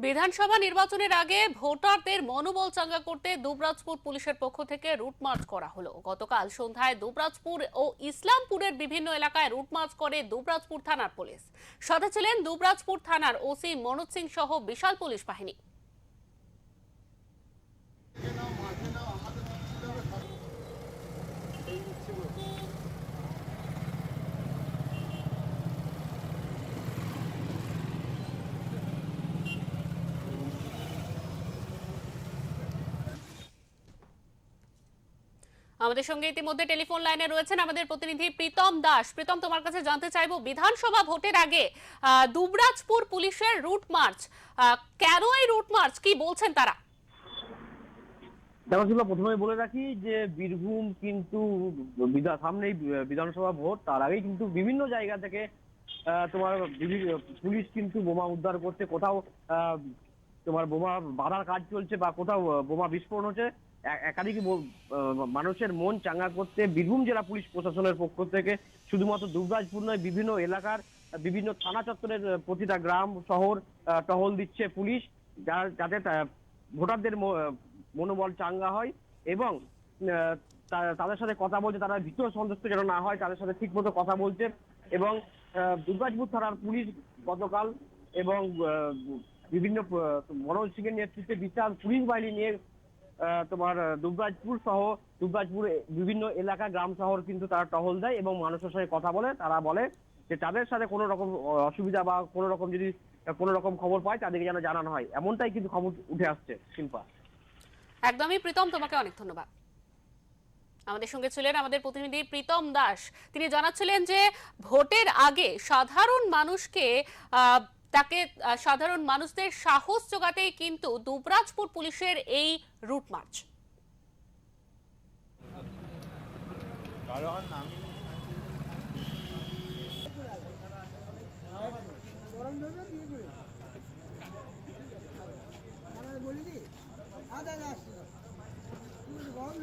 বিধানসভা নির্বাচনের আগে ভোটারদের মনোবল চাঙ্গা করতে দুবরাজপুর পুলিশের পক্ষ থেকে রুট মার্চ করা হলো। গতকাল সন্ধ্যায় দুবরাজপুর ও ইসলামপুরের বিভিন্ন এলাকায় রুট মার্চ করে দুবরাজপুর থানার পুলিশ। সাথে ছিলেন দুবরাজপুর থানার ওসি মনোজ সিং সহ বিশাল পুলিশ বাহিনী। আমাদের সঙ্গে ইতিমধ্যে টেলিফোন লাইনে রয়েছেন আমাদের প্রতিনিধি প্রীতম দাস। প্রীতম, তোমার কাছে জানতে চাইবো, বিধানসভা ভোটের আগে দুবরাজপুর পুলিশের রুট মার্চ, কেন এই রুট মার্চ, কি বলছেন তারা? দেখো শিল্পা, প্রথমে বলে রাখি যে বীরভূম কিন্তু সামনেই বিধানসভা ভোট, তার আগেই কিন্তু বিভিন্ন জায়গা থেকে তোমার পুলিশ কিন্তু বোমা উদ্ধার করছে। কোথাও তোমার বোমা বাঁধার কাজ চলছে বা কোথাও বোমা বিস্ফোরণ হচ্ছে। একাধিক মানুষের মন চাঙ্গা করতে বীরভূম জেলা পুলিশ প্রশাসনের পক্ষ থেকে শুধুমাত্র দুবরাজপুর নয়, বিভিন্ন এলাকার বিভিন্ন থানা চত্বরের প্রতিটা গ্রাম শহর টহল দিচ্ছে পুলিশ, যাতে ভোটারদের মনোবল চাঙ্গা হয় এবং তাদের সাথে কথা বলছে, তারা ভীত সন্ত্রস্ত যেন না হয়, তাদের সাথে ঠিক মতো কথা বলছে। এবং দুবরাজপুর থানার পুলিশ গতকাল এবং বিভিন্ন মনোজ সিং এর নেতৃত্বে বিশাল পুলিশ বাহিনী নিয়ে তোমার দুবরাজপুর সহ দুবরাজপুর বিভিন্ন এলাকা গ্রাম শহর কিন্তু তারা টহল দেয় এবং মানুষের সঙ্গে কথা বলে। তারা বলে যে তাদের সাথে কোনো রকম অসুবিধা বা কোনো রকম যদি কোনো রকম খবর পায় তাদেরকে যেন জানানো হয়, এমনটাই কিন্তু খবর উঠে আসছে। শিল্পা, একদমই। প্রীতম, তোমাকে অনেক ধন্যবাদ। আমাদের সঙ্গে ছিলেন আমাদের প্রতিনিধি প্রীতম দাস। তিনি জানাচ্ছিলেন যে ভোটের আগে সাধারণ মানুষকে সাধারণ মানুষদের সাহস জোগাতেই কিন্তু দুবরাজপুর পুলিশের এই রুট মার্চ। বলিনি আদা আসছিল গরম